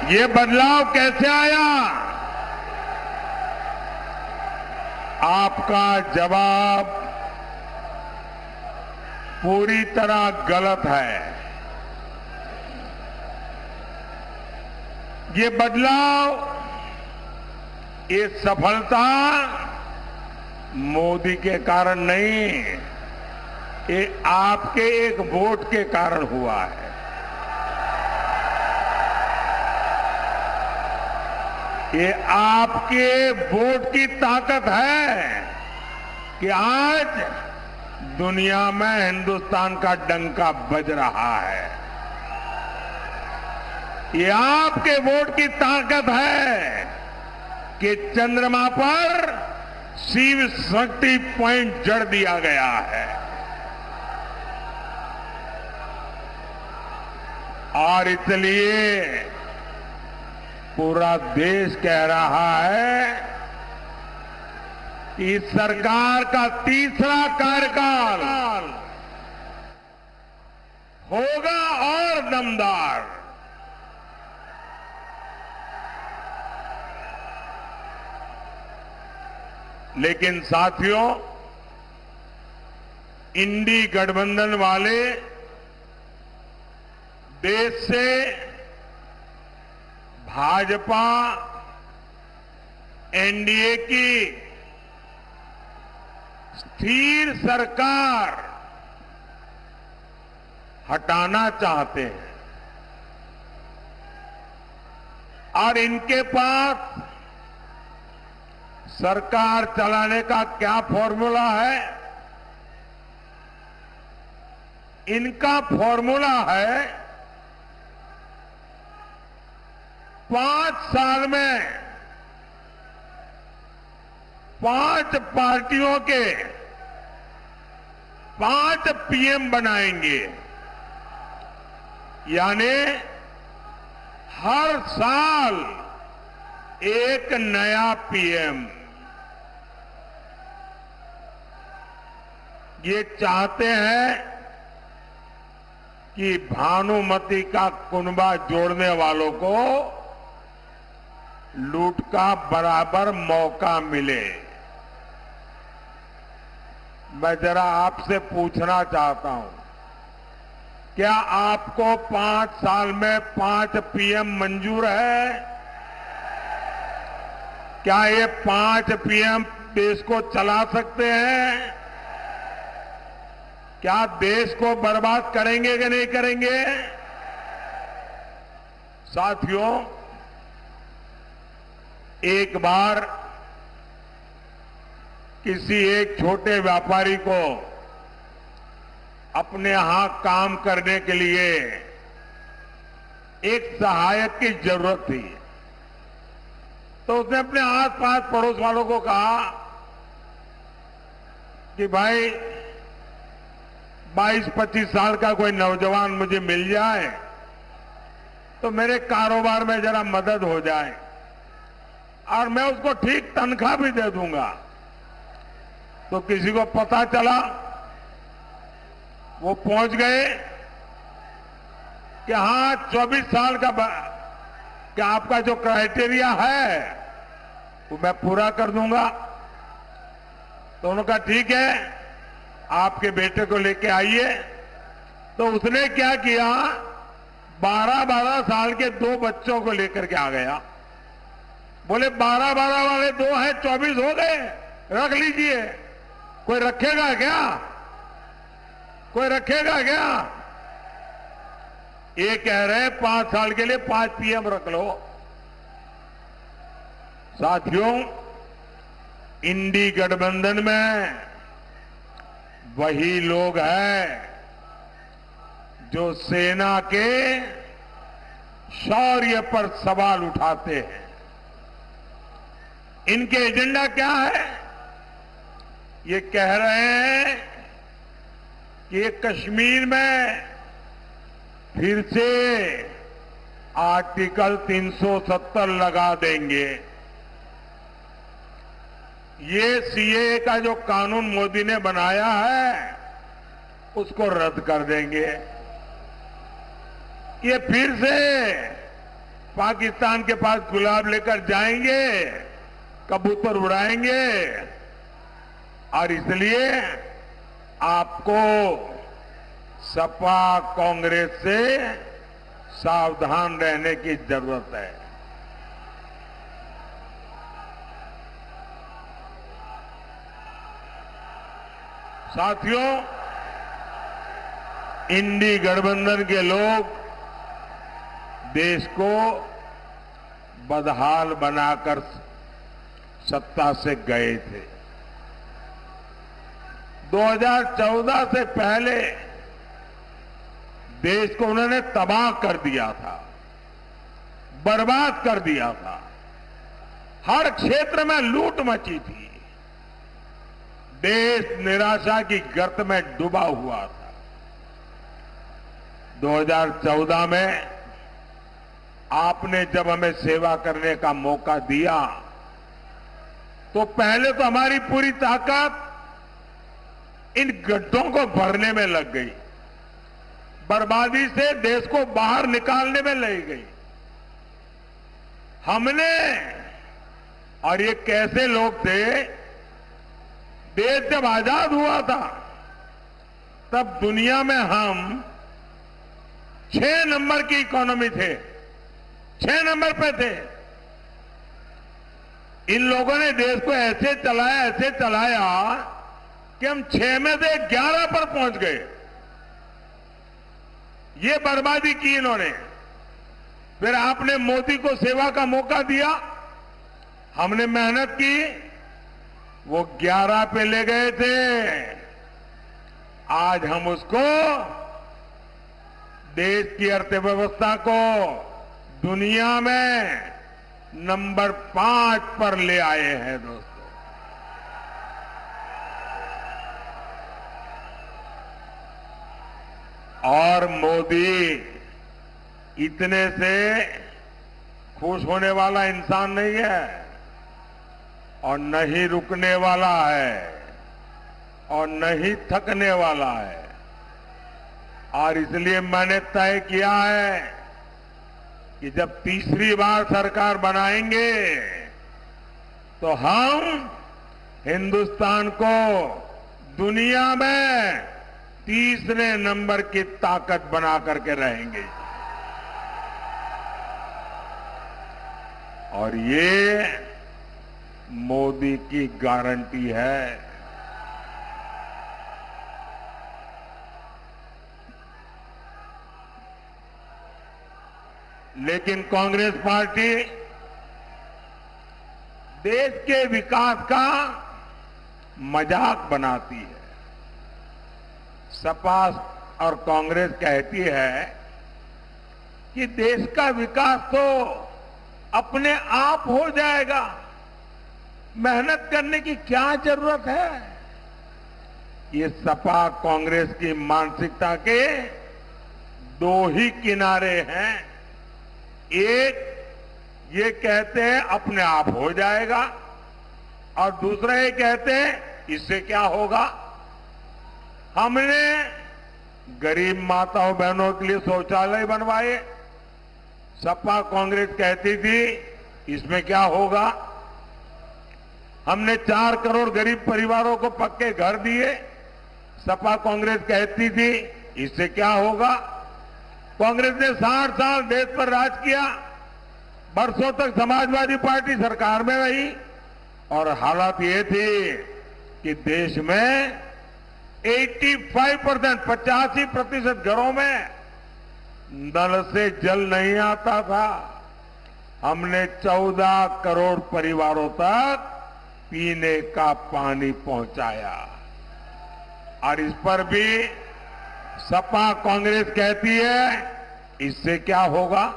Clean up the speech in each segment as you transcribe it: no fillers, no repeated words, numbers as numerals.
ये बदलाव कैसे आया? आपका जवाब पूरी तरह गलत है। ये बदलाव, ये सफलता मोदी के कारण नहीं, ये आपके एक वोट के कारण हुआ है। ये आपके वोट की ताकत है कि आज दुनिया में हिंदुस्तान का डंका बज रहा है। ये आपके वोट की ताकत है कि चंद्रमा पर शिव शक्ति पॉइंट जड़ दिया गया है। और इसलिए पूरा देश कह रहा है कि सरकार का तीसरा कार्यकाल होगा और दमदार। लेकिन साथियों, इंडी गठबंधन वाले देश से भाजपा एनडीए की स्थिर सरकार हटाना चाहते हैं और इनके पास सरकार चलाने का क्या फॉर्मूला है? इनका फॉर्मूला है 5 साल में 5 पार्टियों के 5 पीएम बनाएंगे। यानी हर साल एक नया पीएम। ये चाहते हैं कि भानुमति का कुनबा जोड़ने वालों को लूट का बराबर मौका मिले। मैं जरा आपसे पूछना चाहता हूं, क्या आपको 5 साल में 5 पीएम मंजूर है? क्या ये 5 पीएम देश को चला सकते हैं? क्या देश को बर्बाद करेंगे कि नहीं करेंगे? साथियों, एक बार किसी एक छोटे व्यापारी को अपने यहां काम करने के लिए एक सहायक की जरूरत थी। तो उसने अपने आस-पास पड़ोस वालों को कहा कि भाई 22-25 साल का कोई नौजवान मुझे मिल जाए तो मेरे कारोबार में जरा मदद हो जाए और मैं उसको ठीक तनख्वाह भी दे दूंगा। तो किसी को पता चला, वो पहुंच गए कि हाँ 24 साल का क्या आपका जो क्राइटेरिया है वो मैं पूरा कर दूंगा। तो उन्होंने कहा ठीक है, आपके बेटे को लेके आइए। तो उसने क्या किया, 12-12 साल के 2 बच्चों को लेकर के आ गया। बोले 12-12 वाले 2 हैं, 24 हो गए, रख लीजिए। कोई रखेगा क्या? कोई रखेगा क्या? ये कह रहे हैं 5 साल के लिए 5 पीएम रख लो। साथियों, इंडी गठबंधन में वही लोग हैं जो सेना के शौर्य पर सवाल उठाते हैं। इनके एजेंडा क्या है? ये कह रहे हैं कि ये कश्मीर में फिर से आर्टिकल 370 लगा देंगे। ये सीएए का जो कानून मोदी ने बनाया है उसको रद्द कर देंगे। ये फिर से पाकिस्तान के पास गुलाब लेकर जाएंगे, कबूतर उड़ाएंगे। और इसलिए आपको सपा कांग्रेस से सावधान रहने की जरूरत है। साथियों, इंडी गठबंधन के लोग देश को बदहाल बनाकर सत्ता से गए थे। 2014 से पहले देश को उन्होंने तबाह कर दिया था, बर्बाद कर दिया था। हर क्षेत्र में लूट मची थी। देश निराशा की गर्त में डूबा हुआ था। 2014 में आपने जब हमें सेवा करने का मौका दिया तो पहले तो हमारी पूरी ताकत इन गड्ढों को भरने में लग गई, बर्बादी से देश को बाहर निकालने में लग गई। हमने, और ये कैसे लोग थे, देश जब आजाद हुआ था तब दुनिया में हम 6 नंबर की इकोनॉमी थे, 6 नंबर पे थे। इन लोगों ने देश को ऐसे चलाया कि हम 6 में से 11 पर पहुंच गए। ये बर्बादी की इन्होंने। फिर आपने मोदी को सेवा का मौका दिया, हमने मेहनत की, वो 11 पे ले गए थे। आज हम उसको, देश की अर्थव्यवस्था को दुनिया में नंबर 5 पर ले आए हैं दोस्तों। और मोदी इतने से खुश होने वाला इंसान नहीं है और न ही रुकने वाला है और न ही थकने वाला है। और इसलिए मैंने तय किया है कि जब तीसरी बार सरकार बनाएंगे तो हम हिंदुस्तान को दुनिया में तीसरे नंबर की ताकत बना करके रहेंगे। और ये मोदी की गारंटी है। लेकिन कांग्रेस पार्टी देश के विकास का मजाक बनाती है। सपा और कांग्रेस कहती है कि देश का विकास तो अपने आप हो जाएगा, मेहनत करने की क्या जरूरत है। ये सपा कांग्रेस की मानसिकता के दो ही किनारे हैं। एक, ये कहते हैं अपने आप हो जाएगा, और दूसरा ये कहते हैं इससे क्या होगा। हमने गरीब माताओं बहनों के लिए शौचालय बनवाए, सपा कांग्रेस कहती थी इसमें क्या होगा। हमने 4 करोड़ गरीब परिवारों को पक्के घर दिए, सपा कांग्रेस कहती थी इससे क्या होगा। कांग्रेस ने 60 साल देश पर राज किया, बरसों तक समाजवादी पार्टी सरकार में रही, और हालात ये थी कि देश में 85% घरों में नल से जल नहीं आता था। हमने 14 करोड़ परिवारों तक पीने का पानी पहुंचाया, और इस पर भी सपा कांग्रेस कहती है इससे क्या होगा।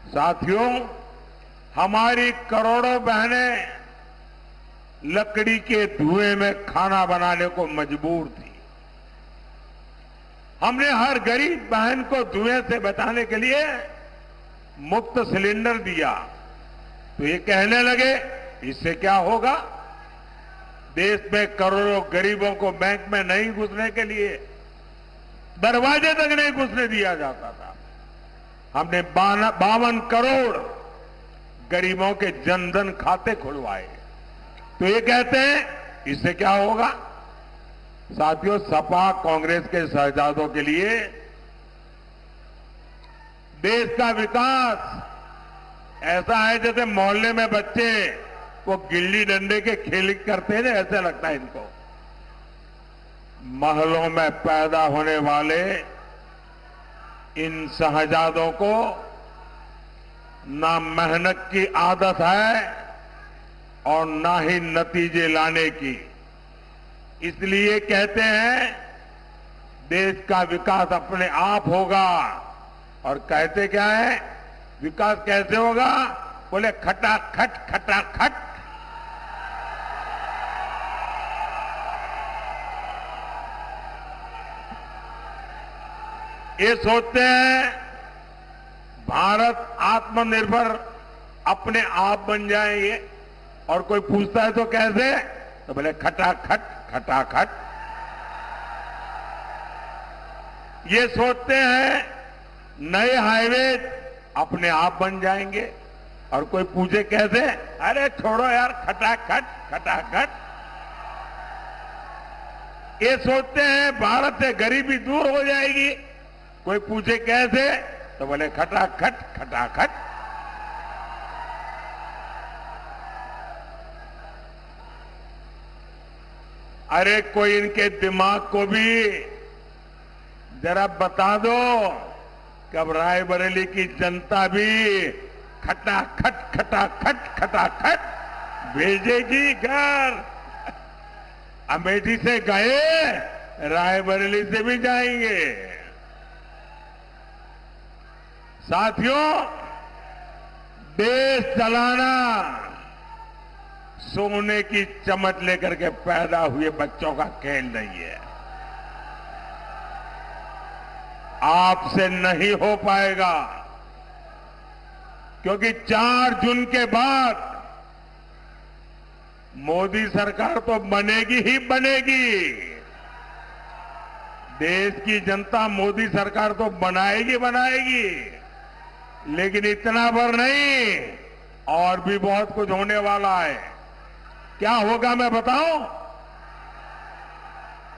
साथियों, हमारी करोड़ों बहनें लकड़ी के धुएं में खाना बनाने को मजबूर थी। हमने हर गरीब बहन को धुएं से बचाने के लिए मुफ्त सिलेंडर दिया, तो ये कहने लगे इससे क्या होगा। देश में करोड़ों गरीबों को बैंक में नहीं घुसने के लिए दरवाजे तक नहीं घुसने दिया जाता था। हमने 52 करोड़ गरीबों के जनधन खाते खुलवाए। तो ये कहते हैं इससे क्या होगा? साथियों, सपा कांग्रेस के शहजादों के लिए देश का विकास ऐसा है जैसे मोहल्ले में बच्चे वो गिल्ली डंडे के खेल करते हैं, ऐसा लगता है इनको। महलों में पैदा होने वाले इन शहजादों को ना मेहनत की आदत है और ना ही नतीजे लाने की। इसलिए कहते हैं देश का विकास अपने आप होगा। और कहते क्या है? विकास कैसे होगा? बोले खटाखट खटाखट। ये सोचते हैं भारत आत्मनिर्भर अपने आप बन जाएंगे, और कोई पूछता है तो कैसे? तो बोले खटाखट खटाखट। ये सोचते हैं नए हाईवे अपने आप बन जाएंगे, और कोई पूछे कैसे? अरे छोड़ो यार, खटाखट खटाखट। ये सोचते हैं भारत से गरीबी दूर हो जाएगी, कोई पूछे कैसे? तो बोले खटाखट खटाखट। अरे कोई इनके दिमाग को भी जरा बता दो कि अब रायबरेली की जनता भी खटाखट खटाखट खटाखट भेजेगी घर। अमेठी से गए, रायबरेली से भी जाएंगे। साथियों, देश चलाना सोने की चमच लेकर के पैदा हुए बच्चों का खेल नहीं है। आपसे नहीं हो पाएगा, क्योंकि 4 जून के बाद मोदी सरकार तो बनेगी ही बनेगी। देश की जनता मोदी सरकार तो बनाएगी बनाएगी, लेकिन इतना भर नहीं, और भी बहुत कुछ होने वाला है। क्या होगा मैं बताऊं?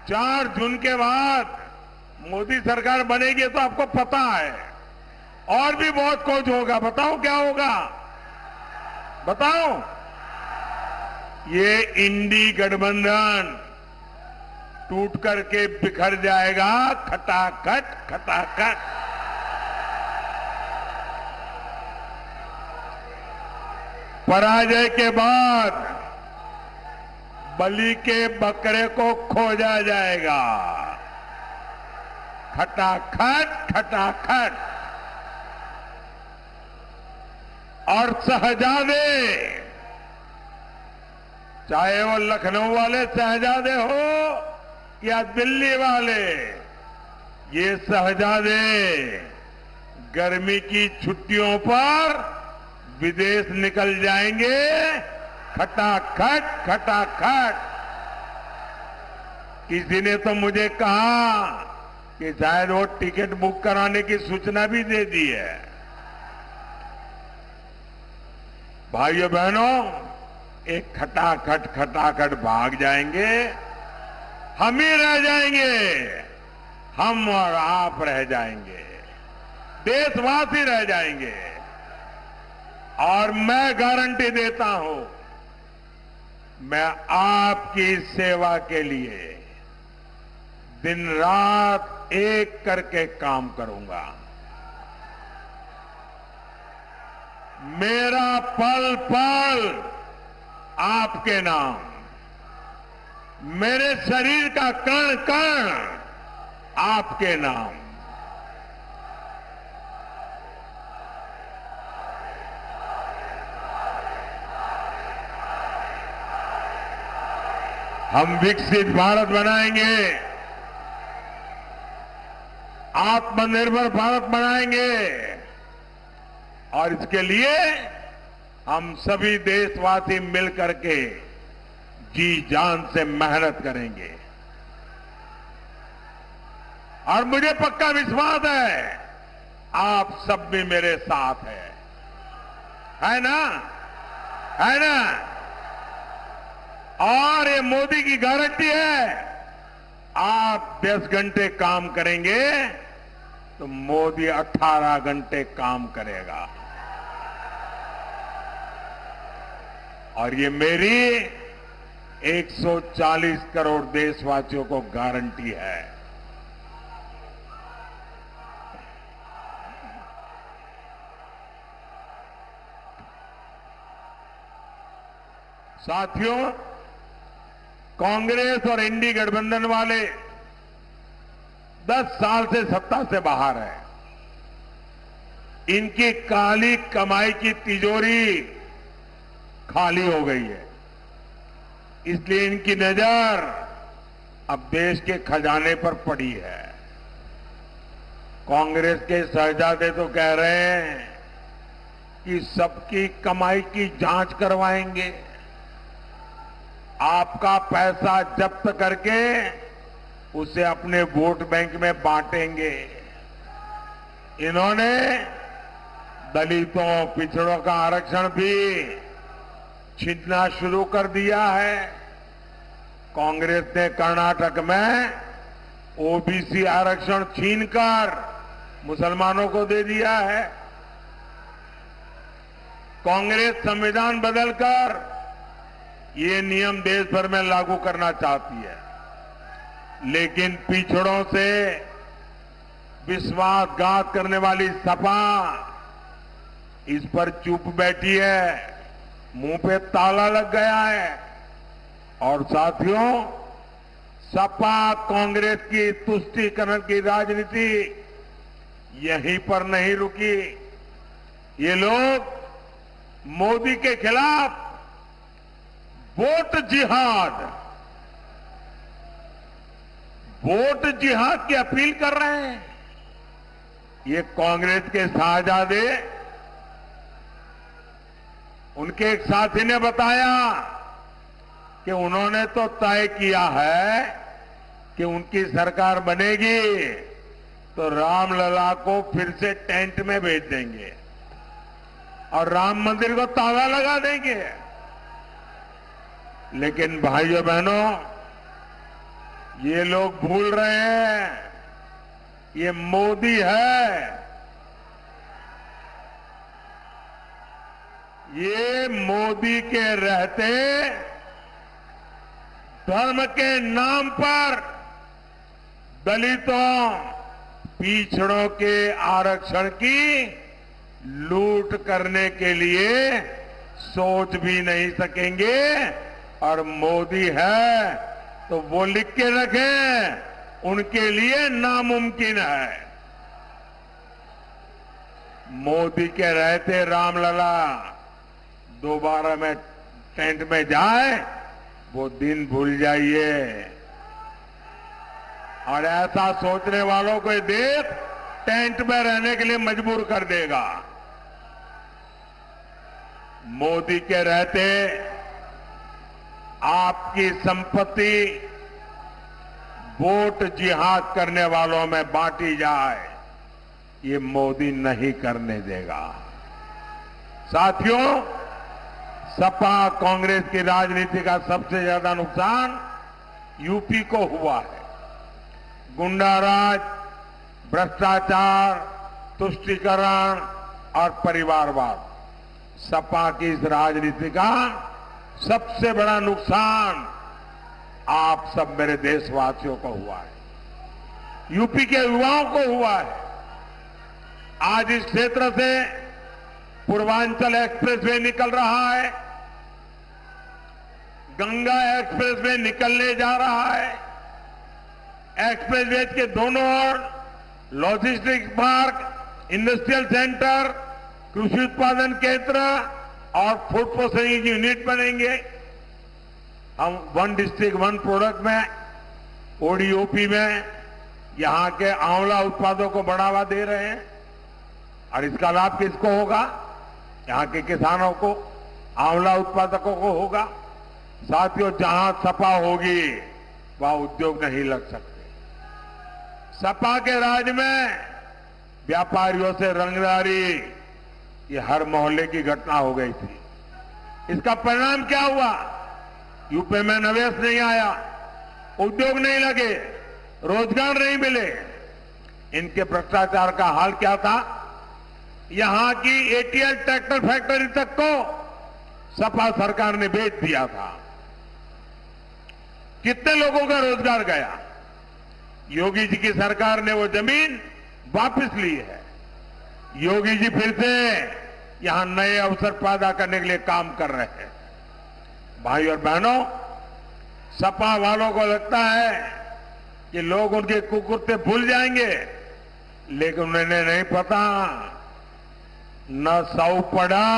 4 जून के बाद मोदी सरकार बनेगी तो आपको पता है, और भी बहुत कुछ होगा। बताओ क्या होगा? बताओ। ये इंडी गठबंधन टूट करके बिखर जाएगा, खटाखट खटाखट। पराजय के बाद बलि के बकरे को खोजा जाएगा, खटाखट खटाखट। और शहजादे, चाहे वो लखनऊ वाले शहजादे हो या दिल्ली वाले, ये शहजादे गर्मी की छुट्टियों पर विदेश निकल जाएंगे, खटाखट खटाखट। किसी ने तो मुझे कहा कि शायद वो टिकट बुक कराने की सूचना भी दे दी है। भाइयों बहनों, एक खटाखट खटाखट भाग जाएंगे, हम ही रह जाएंगे, हम और आप रह जाएंगे, देशवासी रह जाएंगे। और मैं गारंटी देता हूं, मैं आपकी सेवा के लिए दिन रात एक करके काम करूंगा। मेरा पल पल आपके नाम, मेरे शरीर का कण कण आपके नाम। हम विकसित भारत बनाएंगे, आत्मनिर्भर भारत बनाएंगे, और इसके लिए हम सभी देशवासी मिलकर के जी जान से मेहनत करेंगे। और मुझे पक्का विश्वास है आप सब भी मेरे साथ है ना? है ना? और ये मोदी की गारंटी है, आप 10 घंटे काम करेंगे तो मोदी 18 घंटे काम करेगा। और ये मेरी 140 करोड़ देशवासियों को गारंटी है। साथियों, कांग्रेस और एनडीए गठबंधन वाले 10 साल से सत्ता से बाहर है। इनकी काली कमाई की तिजोरी खाली हो गई है, इसलिए इनकी नजर अब देश के खजाने पर पड़ी है। कांग्रेस के शहजादे तो कह रहे हैं कि सबकी कमाई की जांच करवाएंगे, आपका पैसा जब्त करके उसे अपने वोट बैंक में बांटेंगे। इन्होंने दलितों, पिछड़ों का आरक्षण भी छीनना शुरू कर दिया है। कांग्रेस ने कर्नाटक में ओबीसी आरक्षण छीनकर मुसलमानों को दे दिया है। कांग्रेस संविधान बदलकर ये नियम देश भर में लागू करना चाहती है, लेकिन पिछड़ों से विश्वासघात करने वाली सपा इस पर चुप बैठी है, मुंह पे ताला लग गया है। और साथियों, सपा कांग्रेस की तुष्टीकरण की राजनीति यहीं पर नहीं रुकी। ये लोग मोदी के खिलाफ वोट जिहाद की अपील कर रहे हैं। ये कांग्रेस के शहजादे, उनके एक साथी ने बताया कि उन्होंने तो तय किया है कि उनकी सरकार बनेगी तो रामलला को फिर से टेंट में भेज देंगे और राम मंदिर को ताला लगा देंगे। लेकिन भाइयों बहनों, ये लोग भूल रहे हैं, ये मोदी है, ये मोदी के रहते धर्म के नाम पर दलितों, पिछड़ों के आरक्षण की लूट करने के लिए सोच भी नहीं सकेंगे। और मोदी है तो वो लिख के रखें, उनके लिए नामुमकिन है। मोदी के रहते रामलला दोबारा में टेंट में जाए, वो दिन भूल जाइए। और ऐसा सोचने वालों को देश टेंट में रहने के लिए मजबूर कर देगा। मोदी के रहते आपकी संपत्ति वोट जिहाद करने वालों में बांटी जाए, ये मोदी नहीं करने देगा। साथियों, सपा कांग्रेस की राजनीति का सबसे ज्यादा नुकसान यूपी को हुआ है। गुंडाराज, भ्रष्टाचार, तुष्टीकरण और परिवारवाद, सपा की इस राजनीति का सबसे बड़ा नुकसान आप सब मेरे देशवासियों को हुआ है, यूपी के युवाओं को हुआ है। आज इस क्षेत्र से पूर्वांचल एक्सप्रेसवे निकल रहा है, गंगा एक्सप्रेसवे निकलने जा रहा है। एक्सप्रेसवे के दोनों ओर लॉजिस्टिक्स पार्क, इंडस्ट्रियल सेंटर, कृषि उत्पादन केंद्र और फूड प्रोसेसिंग यूनिट बनेंगे। हम वन डिस्ट्रिक्ट वन प्रोडक्ट में, ओडीओपी में यहां के आंवला उत्पादों को बढ़ावा दे रहे हैं। और इसका लाभ किसको होगा? यहां के किसानों को, आंवला उत्पादकों को होगा। साथियों, जहां सपा होगी वहां उद्योग नहीं लग सकते। सपा के राज में व्यापारियों से रंगदारी, ये हर मोहल्ले की घटना हो गई थी। इसका परिणाम क्या हुआ? यूपी में निवेश नहीं आया, उद्योग नहीं लगे, रोजगार नहीं मिले। इनके भ्रष्टाचार का हाल क्या था? यहां की एटीएल ट्रैक्टर फैक्ट्री तक को सपा सरकार ने बेच दिया था। कितने लोगों का रोजगार गया? योगी जी की सरकार ने वो जमीन वापस ली है। योगी जी फिर से यहां नए अवसर पैदा करने के लिए काम कर रहे हैं। भाई और बहनों, सपा वालों को लगता है कि लोग उनके कुकुरते भूल जाएंगे, लेकिन उन्हें नहीं पता, न सौ पड़ा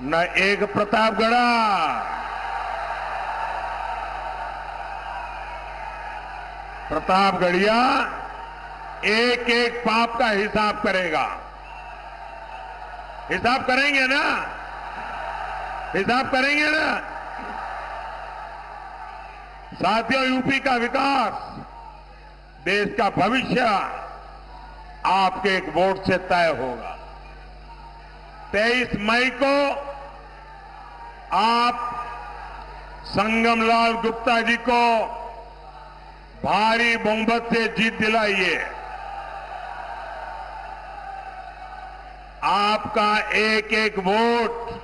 न एक प्रतापगढ़ा। प्रतापगढ़िया एक एक पाप का हिसाब करेगा। हिसाब करेंगे ना? हिसाब करेंगे ना? साथियों, यूपी का विकास, देश का भविष्य आपके एक वोट से तय होगा। 23 मई को आप संगमलाल गुप्ता जी को भारी बहुमत से जीत दिलाइए। आपका एक एक वोट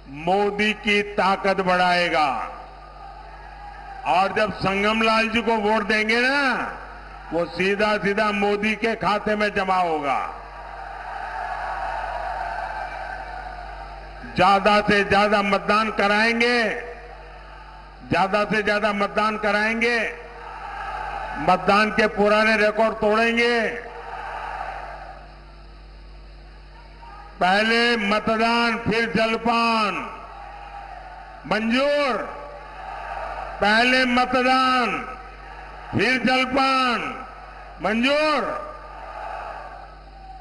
मोदी की ताकत बढ़ाएगा। और जब संगमलाल जी को वोट देंगे ना, वो सीधा सीधा मोदी के खाते में जमा होगा। ज्यादा से ज्यादा मतदान कराएंगे, ज्यादा से ज्यादा मतदान कराएंगे, मतदान के पुराने रिकॉर्ड तोड़ेंगे। पहले मतदान फिर जलपान मंजूर। पहले मतदान फिर जलपान मंजूर।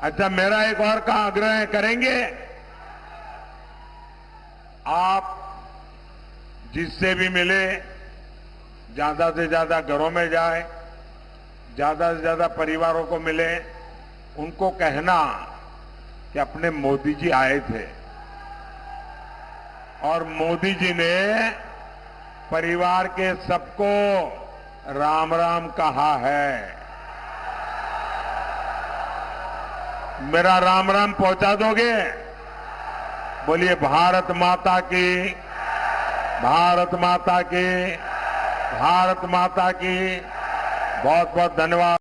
अच्छा, मेरा एक और का आग्रह करेंगे, आप जिससे भी मिले ज्यादा से ज्यादा घरों में जाए, ज्यादा से ज्यादा परिवारों को मिले, उनको कहना कि अपने मोदी जी आए थे और मोदी जी ने परिवार के सबको राम राम कहा है। मेरा राम राम पहुंचा दोगे? बोलिए भारत माता की, भारत माता की, भारत माता की। बहुत बहुत धन्यवाद।